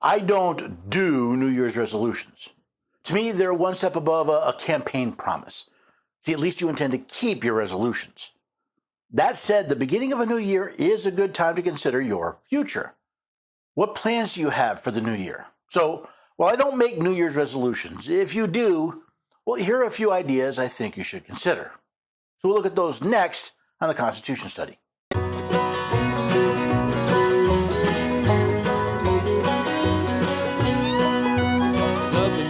I don't do New Year's resolutions. To me, they're one step above a campaign promise. See, at least you intend to keep your resolutions. That said, the beginning of a new year is a good time to consider your future. What plans do you have for the new year? So, while I don't make New Year's resolutions, if you do, well, here are a few ideas I think you should consider. So we'll look at those next on the Constitution Study.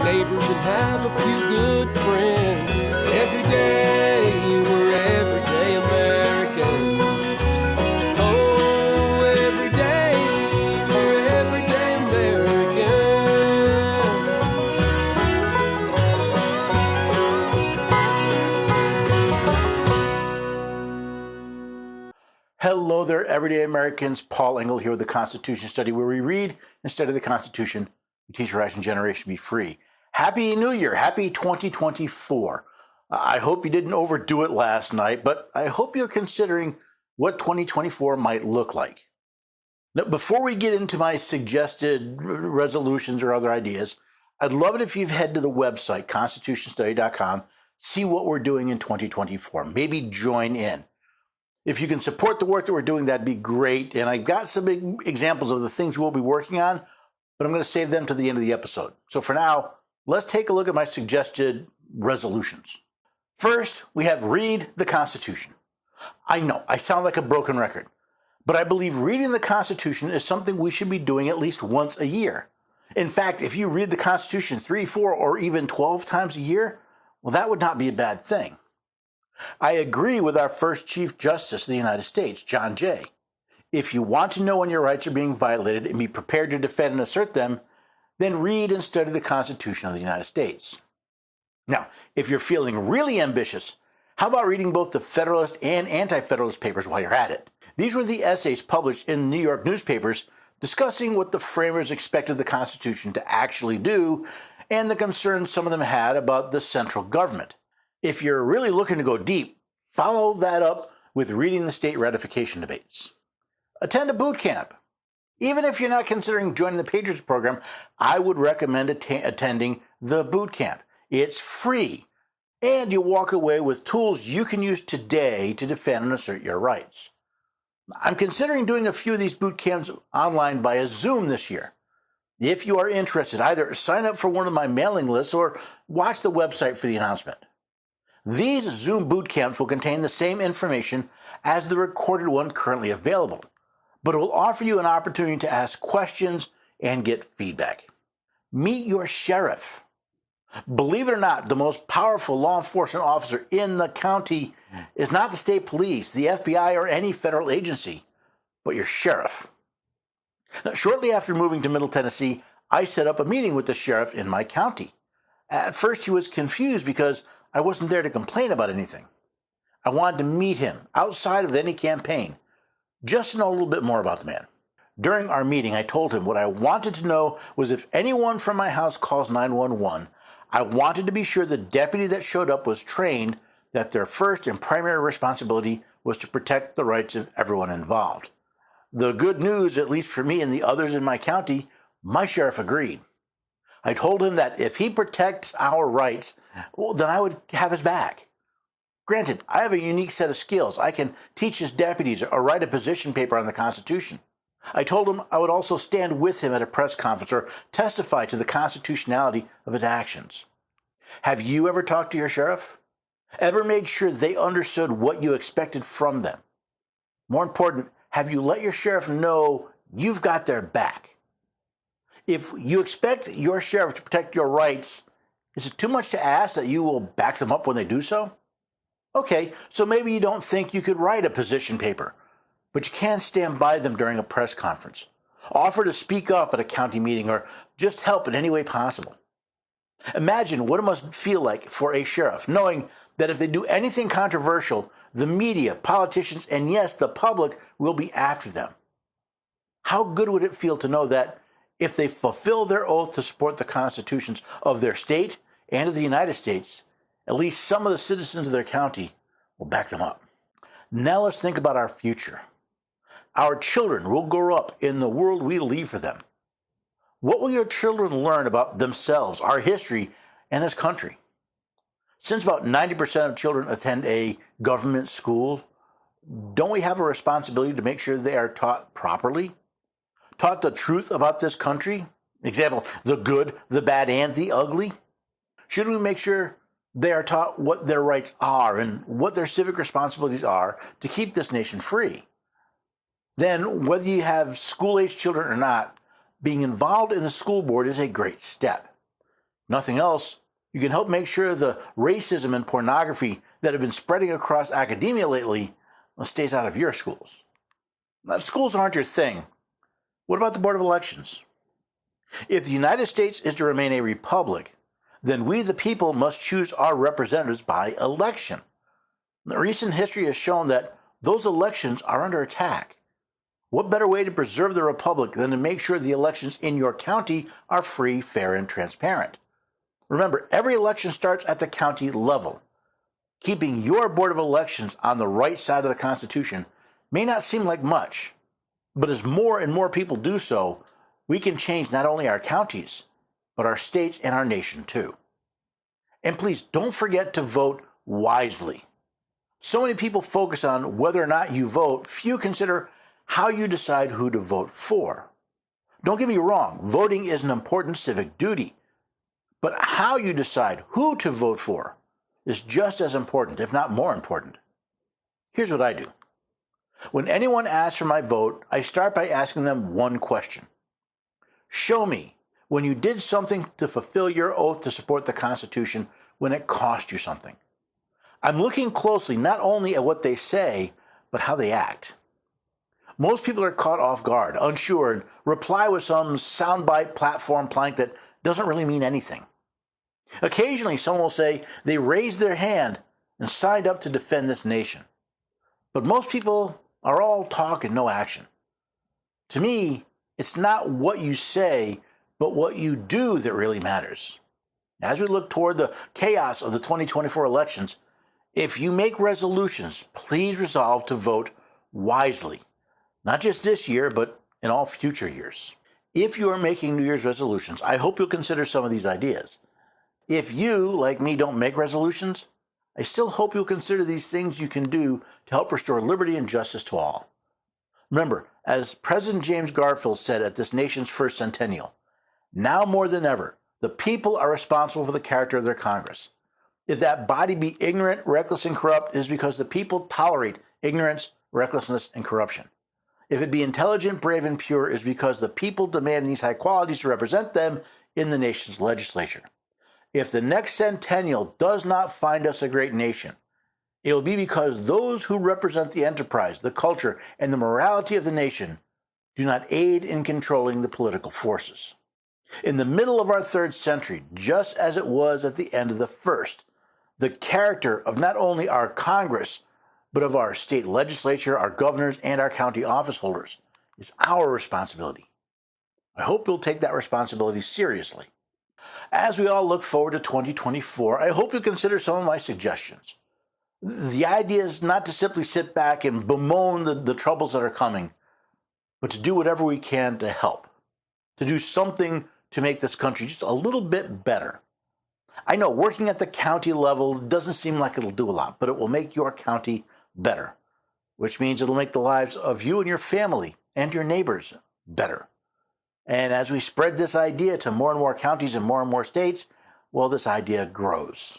Neighbors and have a few good friends. Every day we're everyday Americans. Oh, every day we're everyday Americans. Hello there, everyday Americans. Paul Engel here with the Constitution Study, where we read and study the Constitution. We teach our rising generation to be free. Happy New Year. Happy 2024. I hope you didn't overdo it last night, but I hope you're considering what 2024 might look like. Now, before we get into my suggested resolutions or other ideas, I'd love it if you'd head to the website, constitutionstudy.com, see what we're doing in 2024. Maybe join in. If you can support the work that we're doing, that'd be great. And I've got some examples of the things we'll be working on, but I'm going to save them to the end of the episode. So for now, let's take a look at my suggested resolutions. First, we have read the Constitution. I know, I sound like a broken record, but I believe reading the Constitution is something we should be doing at least once a year. In fact, if you read the Constitution 3, 4, or even 12 times a year, well, that would not be a bad thing. I agree with our first Chief Justice of the United States, John Jay. If you want to know when your rights are being violated and be prepared to defend and assert them, then read and study the Constitution of the United States. Now, if you're feeling really ambitious, how about reading both the Federalist and Anti-Federalist papers while you're at it? These were the essays published in New York newspapers discussing what the framers expected the Constitution to actually do and the concerns some of them had about the central government. If you're really looking to go deep, follow that up with reading the state ratification debates. Attend a boot camp. Even if you're not considering joining the Patriots program, I would recommend attending the boot camp. It's free, and you'll walk away with tools you can use today to defend and assert your rights. I'm considering doing a few of these boot camps online via Zoom this year. If you are interested, either sign up for one of my mailing lists or watch the website for the announcement. These Zoom boot camps will contain the same information as the recorded one currently available, but it will offer you an opportunity to ask questions and get feedback. Meet your sheriff. Believe it or not, the most powerful law enforcement officer in the county is not the state police, the FBI, or any federal agency, but your sheriff. Now, shortly after moving to Middle Tennessee, I set up a meeting with the sheriff in my county. At first, he was confused because I wasn't there to complain about anything. I wanted to meet him outside of any campaign, just to know a little bit more about the man. During our meeting, I told him what I wanted to know was if anyone from my house calls 911, I wanted to be sure the deputy that showed up was trained that their first and primary responsibility was to protect the rights of everyone involved. The good news, at least for me and the others in my county, my sheriff agreed. I told him that if he protects our rights, well, then I would have his back. Granted, I have a unique set of skills. I can teach his deputies or write a position paper on the Constitution. I told him I would also stand with him at a press conference or testify to the constitutionality of his actions. Have you ever talked to your sheriff? Ever made sure they understood what you expected from them? More important, have you let your sheriff know you've got their back? If you expect your sheriff to protect your rights, is it too much to ask that you will back them up when they do so? Okay, so maybe you don't think you could write a position paper, but you can stand by them during a press conference, offer to speak up at a county meeting, or just help in any way possible. Imagine what it must feel like for a sheriff, knowing that if they do anything controversial, the media, politicians, and yes, the public will be after them. How good would it feel to know that if they fulfill their oath to support the constitutions of their state and of the United States, at least some of the citizens of their county will back them up? Now let's think about our future. Our children will grow up in the world we leave for them. What will your children learn about themselves, our history, and this country? Since about 90% of children attend a government school, don't we have a responsibility to make sure they are taught properly? Taught the truth about this country? Example, the good, the bad, and the ugly? Should we make sure they are taught what their rights are and what their civic responsibilities are to keep this nation free? Then, whether you have school-age children or not, being involved in the school board is a great step. Nothing else, you can help make sure the racism and pornography that have been spreading across academia lately stays out of your schools. Now, if schools aren't your thing, what about the Board of Elections? If the United States is to remain a republic, then we the people must choose our representatives by election. The recent history has shown that those elections are under attack. What better way to preserve the republic than to make sure the elections in your county are free, fair, and transparent? Remember, every election starts at the county level. Keeping your Board of Elections on the right side of the Constitution may not seem like much, but as more and more people do so, we can change not only our counties, but our states and our nation too. And please don't forget to vote wisely. So many people focus on whether or not you vote, few consider how you decide who to vote for. Don't get me wrong, voting is an important civic duty, but how you decide who to vote for is just as important, if not more important. Here's what I do. When anyone asks for my vote, I start by asking them one question. Show me when you did something to fulfill your oath to support the Constitution when it cost you something. I'm looking closely not only at what they say, but how they act. Most people are caught off guard, unsure, and reply with some soundbite platform plank that doesn't really mean anything. Occasionally, someone will say they raised their hand and signed up to defend this nation. But most people are all talk and no action. To me, it's not what you say, but what you do that really matters. As we look toward the chaos of the 2024 elections, if you make resolutions, please resolve to vote wisely. Not just this year, but in all future years. If you are making New Year's resolutions, I hope you'll consider some of these ideas. If you, like me, don't make resolutions, I still hope you'll consider these things you can do to help restore liberty and justice to all. Remember, as President James Garfield said at this nation's first centennial, now more than ever, the people are responsible for the character of their Congress. If that body be ignorant, reckless, and corrupt, it is because the people tolerate ignorance, recklessness, and corruption. If it be intelligent, brave, and pure, it is because the people demand these high qualities to represent them in the nation's legislature. If the next centennial does not find us a great nation, it will be because those who represent the enterprise, the culture, and the morality of the nation do not aid in controlling the political forces. In the middle of our third century, just as it was at the end of the first, the character of not only our Congress, but of our state legislature, our governors, and our county office holders is our responsibility. I hope you'll take that responsibility seriously. As we all look forward to 2024, I hope you'll consider some of my suggestions. The idea is not to simply sit back and bemoan the troubles that are coming, but to do whatever we can to help, to do something to make this country just a little bit better. I know working at the county level doesn't seem like it'll do a lot, but it will make your county better, which means it'll make the lives of you and your family and your neighbors better. And as we spread this idea to more and more counties and more states, well, this idea grows.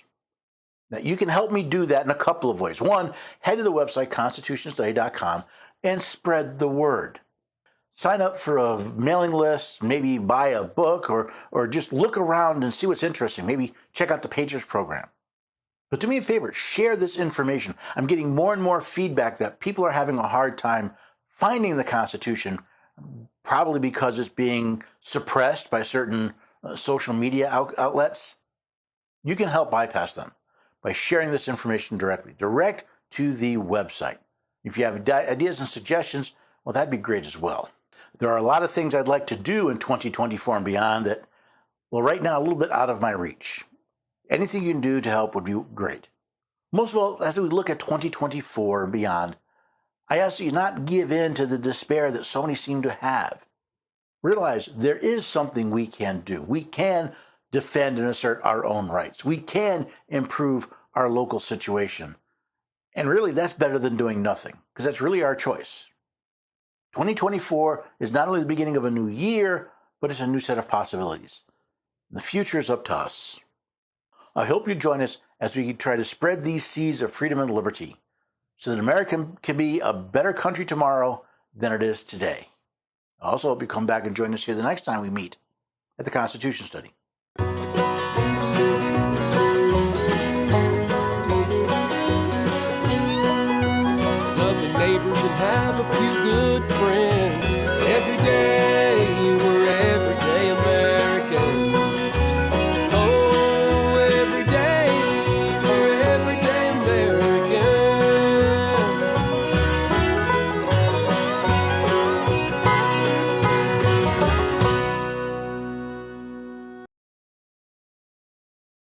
Now, you can help me do that in a couple of ways. One, head to the website, constitutionstudy.com, and spread the word. Sign up for a mailing list, maybe buy a book, or just look around and see what's interesting. Maybe check out the Pagers program. But do me a favor, share this information. I'm getting more and more feedback that people are having a hard time finding the Constitution, probably because it's being suppressed by certain social media outlets. You can help bypass them by sharing this information directly, direct to the website. If you have ideas and suggestions, well, that'd be great as well. There are a lot of things I'd like to do in 2024 and beyond that, well, right now, a little bit out of my reach. Anything you can do to help would be great. Most of all, as we look at 2024 and beyond, I ask that you not give in to the despair that so many seem to have. realize there is something we can do. We can defend and assert our own rights. We can improve our local situation. And really, that's better than doing nothing, because that's really our choice. 2024 is not only the beginning of a new year, but it's a new set of possibilities. The future is up to us. I hope you join us as we try to spread these seeds of freedom and liberty so that America can be a better country tomorrow than it is today. I also hope you come back and join us here the next time we meet at the Constitution Study. Love your neighbors and have a few good friends. Every day